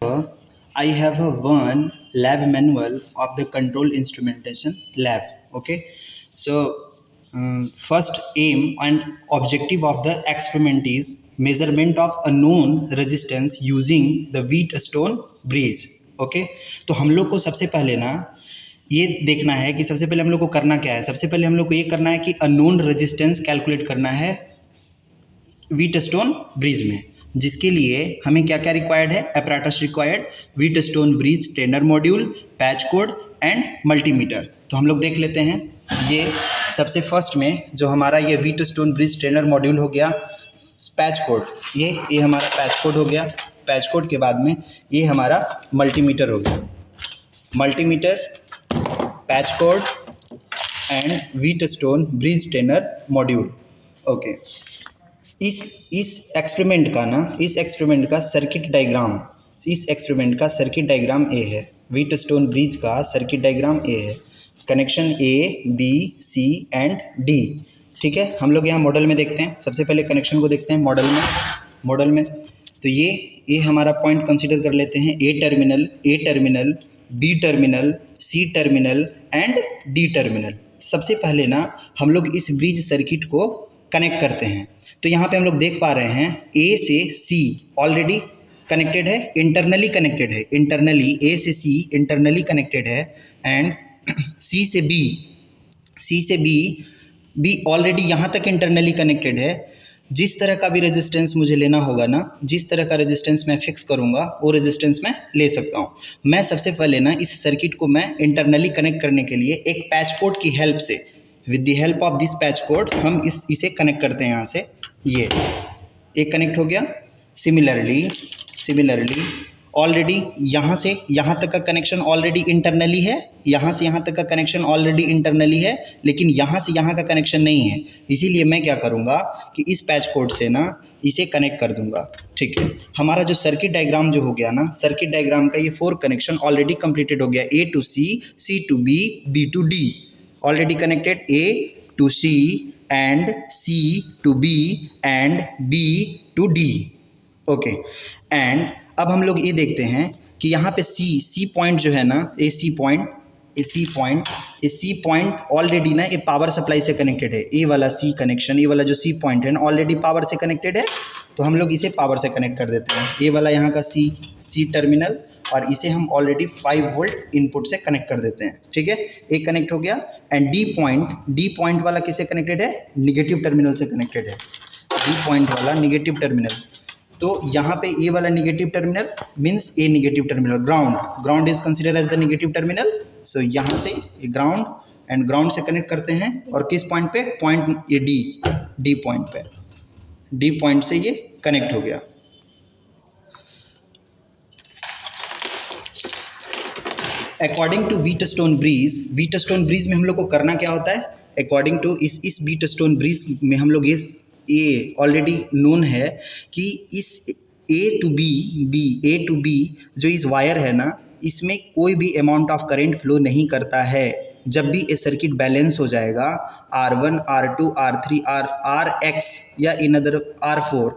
I have a one lab manual of the control instrumentation lab. Okay, so first aim and objective of the experiment is measurement of a known resistance using the Wheatstone bridge. Okay, तो हम लोग को सबसे पहले ना ये देखना है कि सबसे पहले हम लोग को करना क्या है। सबसे पहले हम लोग को ये करना है कि अननोन रेजिस्टेंस कैलकुलेट करना है व्हीटस्टोन ब्रिज में, जिसके लिए हमें क्या क्या रिक्वायर्ड है। Apparatus required, Wheatstone bridge trainer module, patch cord and multimeter. तो हम लोग देख लेते हैं। ये सबसे फर्स्ट में जो हमारा ये व्हीटस्टोन ब्रिज ट्रेनर मॉड्यूल हो गया, पैच कोड, ये हमारा पैच कोड हो गया। पैच कोड के बाद में ये हमारा मल्टीमीटर हो गया। Multimeter, patch cord and Wheatstone bridge trainer module. Okay, इस एक्सपेरिमेंट का सर्किट डायग्राम ए है। व्हीटस्टोन ब्रिज का सर्किट डायग्राम ए है। Connection A B C and D. ठीक है, हम लोग यहाँ मॉडल में देखते हैं। सबसे पहले कनेक्शन को देखते हैं मॉडल में। तो ये हमारा पॉइंट कंसीडर कर लेते हैं। A terminal, B terminal, C terminal and D terminal. सबसे पहले ना हम लोग इस ब्रिज सर्किट को कनेक्ट करते हैं। तो यहाँ पे हम लोग देख पा रहे हैं ए से सी ऑलरेडी कनेक्टेड है, इंटरनली कनेक्टेड है। इंटरनली ए से सी इंटरनली कनेक्टेड है एंड सी से बी ऑलरेडी यहाँ तक इंटरनली कनेक्टेड है। जिस तरह का भी रेजिस्टेंस मुझे लेना होगा ना, जिस तरह का रेजिस्टेंस मैं फिक्स करूँगा वो रेजिस्टेंस मैं ले सकता हूँ। मैं सबसे पहले ना इस सर्किट को मैं इंटरनली कनेक्ट करने के लिए एक पैच कोड की हेल्प से, with the help of this patch code हम इसे कनेक्ट करते हैं। यहाँ से ये एक कनेक्ट हो गया। सिमिलरली ऑलरेडी यहाँ से यहाँ तक का कनेक्शन ऑलरेडी इंटरनली है, यहाँ से यहाँ तक का कनेक्शन ऑलरेडी इंटरनली है, लेकिन यहाँ से यहाँ का कनेक्शन नहीं है। इसीलिए मैं क्या करूँगा कि इस पैच कोड से ना इसे कनेक्ट कर दूंगा। ठीक है, हमारा जो सर्किट डायग्राम जो हो गया ना, सर्किट डायग्राम का ये 4 कनेक्शन ऑलरेडी कंप्लीटेड हो गया। A to C, C to B, B to D already connected. A to C and C to B and B to D. Okay, and अब हम लोग ये देखते हैं कि यहाँ पे सी पॉइंट जो है ना, ए सी पॉइंट ऑलरेडी ना ये पावर सप्लाई से कनेक्टेड है। ये वाला सी कनेक्शन, ये वाला जो सी पॉइंट है ना ऑलरेडी पावर से कनेक्टेड है। तो हम लोग इसे पावर से कनेक्ट कर देते हैं। ये वाला यहाँ का सी टर्मिनल, और इसे हम ऑलरेडी 5 वोल्ट इनपुट से कनेक्ट कर देते हैं। ठीक है, एक कनेक्ट हो गया। एंड डी पॉइंट वाला किससे कनेक्टेड है? निगेटिव टर्मिनल से कनेक्टेड है। डी पॉइंट वाला निगेटिव टर्मिनल, तो यहाँ पे ये वाला negative terminal means a negative terminal, ground is consider as the negative terminal. So यहाँ से ये ग्राउंड से कनेक्ट करते हैं। और किस पॉइंट पे? पॉइंट ये डी पॉइंट पे, डी पॉइंट से ये कनेक्ट हो गया। अकॉर्डिंग टू व्हीटस्टोन ब्रिज में हम लोग को करना क्या होता है? अकॉर्डिंग टू इस व्हीटस्टोन ब्रिज में हम लोग ये ऑलरेडी नोन है कि इस ए टू बी जो इस वायर है ना, इसमें कोई भी अमाउंट ऑफ करंट फ्लो नहीं करता है। जब भी ये सर्किट बैलेंस हो जाएगा, R1, R2, R3, Rx या इन अदर R4,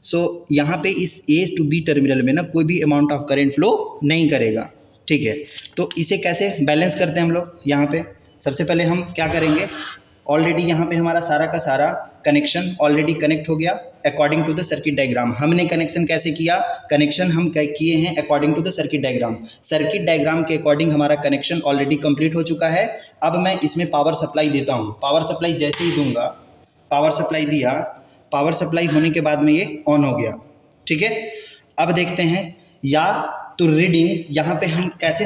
सो यहाँ पे इस ए टू बी टर्मिनल में ना कोई भी अमाउंट ऑफ करंट फ्लो नहीं करेगा। ठीक है, तो इसे कैसे बैलेंस करते हैं हम लोग? यहाँ पे सबसे पहले हम क्या करेंगे, ऑलरेडी यहाँ पे हमारा सारा का सारा कनेक्शन ऑलरेडी कनेक्ट हो गया according to the circuit diagram. हमने कनेक्शन कैसे किया? कनेक्शन हम किए हैं according to the circuit diagram. Circuit diagram के अकॉर्डिंग हमारा कनेक्शन ऑलरेडी कंप्लीट हो चुका है। अब मैं इसमें पावर सप्लाई देता हूँ। पावर सप्लाई जैसे ही दूंगा, पावर सप्लाई दिया, पावर सप्लाई होने के बाद में ये ऑन हो गया। ठीक है, अब देखते हैं या तो रीडिंग यहाँ पे हम कैसे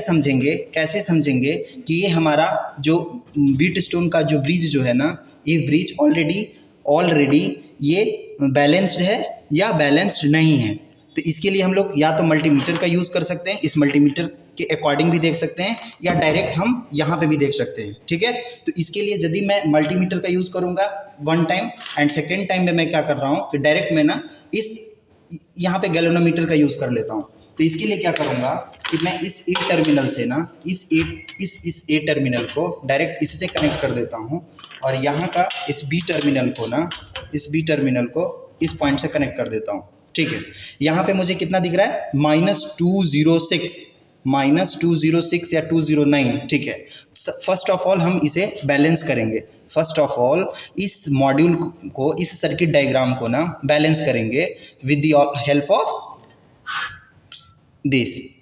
समझेंगे कि ये हमारा जो व्हीटस्टोन का जो ब्रिज जो है ना, ये ब्रिज ऑलरेडी ये बैलेंस्ड है या बैलेंस्ड नहीं है। तो इसके लिए हम लोग या तो मल्टीमीटर का यूज़ कर सकते हैं, इस मल्टीमीटर के अकॉर्डिंग भी देख सकते हैं, या डायरेक्ट हम यहाँ पे भी देख सकते हैं। ठीक है, तो इसके लिए यदि मैं मल्टीमीटर का यूज़ करूँगा 1 टाइम, एंड सेकेंड टाइम में मैं क्या कर रहा हूँ कि डायरेक्ट मैं ना यहाँ पे गैल्वेनोमीटर का यूज़ कर लेता हूँ। तो इसके लिए क्या करूँगा कि मैं इस ए टर्मिनल से ना इस ए टर्मिनल को डायरेक्ट इससे कनेक्ट कर देता हूँ, और यहाँ का इस बी टर्मिनल को इस पॉइंट से कनेक्ट कर देता हूँ। ठीक है, यहाँ पे मुझे कितना दिख रहा है, -206, -206 या 209, ठीक है। फर्स्ट ऑफ ऑल हम इसे बैलेंस करेंगे, फर्स्ट ऑफ ऑल इस मॉड्यूल को, इस सर्किट डायग्राम को ना बैलेंस करेंगे with the help of this.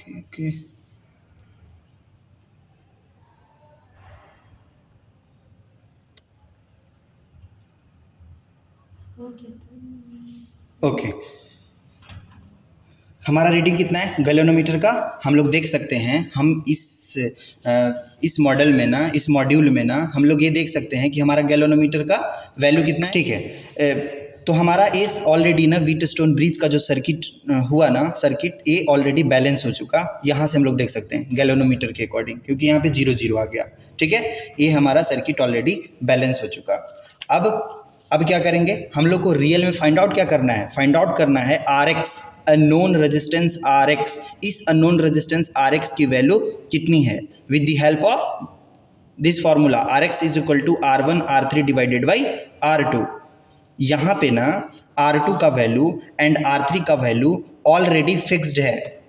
Okay okay, हमारा रीडिंग कितना है गैल्वेनोमीटर का, हम लोग देख सकते हैं। हम इस मॉडल में ना, इस मॉड्यूल में ना हम लोग ये देख सकते हैं कि हमारा गैल्वेनोमीटर का वैल्यू कितना है, ठीक है। तो हमारा ए ऑलरेडी ना व्हीटस्टोन ब्रिज का जो सर्किट हुआ ना, सर्किट ए ऑलरेडी बैलेंस हो चुका, यहाँ से हम लोग देख सकते हैं गैल्वेनोमीटर के अकॉर्डिंग, क्योंकि यहाँ पे 0 0 आ गया, ठीक है। ये हमारा सर्किट ऑलरेडी बैलेंस हो चुका। अब क्या करेंगे, हम लोग को रियल में फाइंड आउट क्या करना है, फाइंड आउट करना है R X, unknown resistance R X. इस अननोन रेजिस्टेंस आर एक्स की वैल्यू कितनी है, with the help of this formula R X is equal to R1 R3 divided by R2। यहाँ पे ना R2 का वैल्यू एंड R3 का value already fixed है।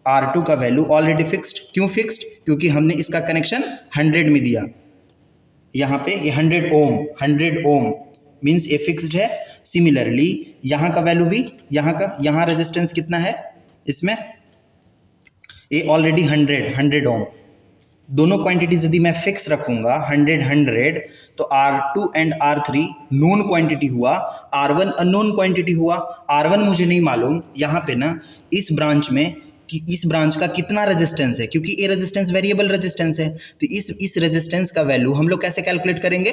R2 का वैल्यू ऑलरेडी फिक्स्ड, क्यों फिक्स्ड, क्योंकि हमने इसका कनेक्शन 100 में दिया। यहाँ पे ये 100 ओम मीन्स ए फिक्स्ड है। सिमिलरली यहाँ का वैल्यू भी, यहाँ रेजिस्टेंस कितना है इसमें, ये ऑलरेडी 100 ओम। दोनों क्वांटिटीज यदि मैं फिक्स रखूंगा 100 तो R2 and R3 known quantity हुआ, R1 अननोन क्वांटिटी हुआ। R1 मुझे नहीं मालूम यहाँ पे ना इस ब्रांच में कि इस ब्रांच का कितना रेजिस्टेंस है, क्योंकि ये रेजिस्टेंस वेरिएबल रेजिस्टेंस है। तो इस रेजिस्टेंस का वैल्यू हम लोग कैसे कैलकुलेट करेंगे,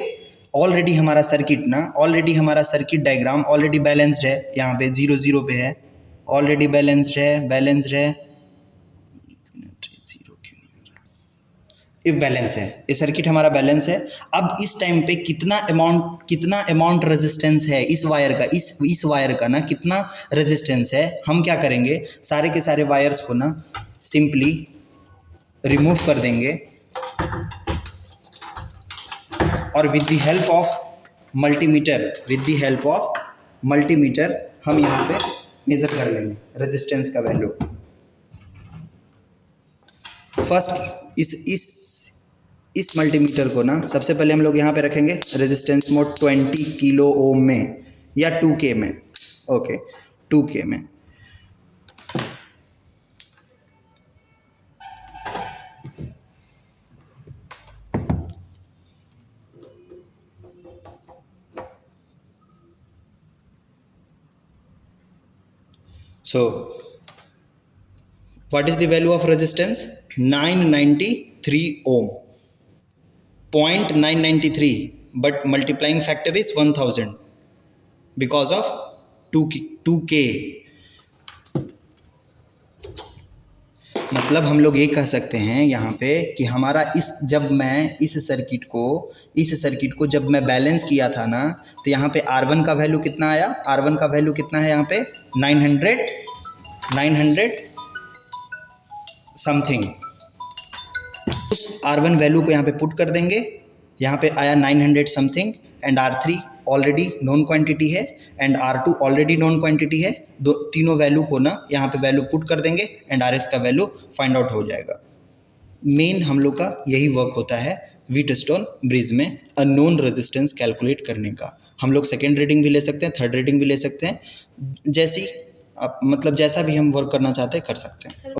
ऑलरेडी हमारा सर्किट ना, ऑलरेडी हमारा सर्किट डायग्राम ऑलरेडी बैलेंस्ड है, यहाँ पे 0 0 पे है, ऑलरेडी बैलेंस्ड है। ये बैलेंस है, ये सर्किट हमारा बैलेंस है। अब इस टाइम पे कितना अमाउंट रेजिस्टेंस है इस वायर का, इस वायर का ना कितना रेजिस्टेंस है, हम क्या करेंगे, सारे के सारे वायर्स को ना सिंपली रिमूव कर देंगे और with the help of multimeter हम यहाँ पे मेजर कर लेंगे रेजिस्टेंस का वैल्यू। फर्स्ट इस मल्टीमीटर को ना सबसे पहले हम लोग यहाँ पे रखेंगे रेजिस्टेंस मोड 20 किलो ओम में या 2K में, ओके 2K में। So what is the value of resistance, 993 ohm, 0.993, but multiplying factor is 1000 because of 2K। मतलब हम लोग ये कह सकते हैं यहाँ पे कि हमारा जब मैं इस सर्किट को जब मैं बैलेंस किया था ना, तो यहाँ पे R1 का वैल्यू कितना आया, R1 का वैल्यू कितना है यहाँ पे 900 समथिंग। उस R1 वैल्यू को यहाँ पे पुट कर देंगे, यहाँ पे आया 900 something and R3 already known quantity है and R2 already known quantity है। तीनों वैल्यू को ना यहाँ पे वैल्यू पुट कर देंगे एंड RS का वैल्यू फाइंड आउट हो जाएगा। मेन हम लोग का यही वर्क होता है व्हीटस्टोन ब्रिज में, अननोन रेजिस्टेंस कैलकुलेट करने का। हम लोग सेकेंड रीडिंग भी ले सकते हैं, थर्ड रीडिंग भी ले सकते हैं, जैसा भी हम वर्क करना चाहते हैं कर सकते हैं।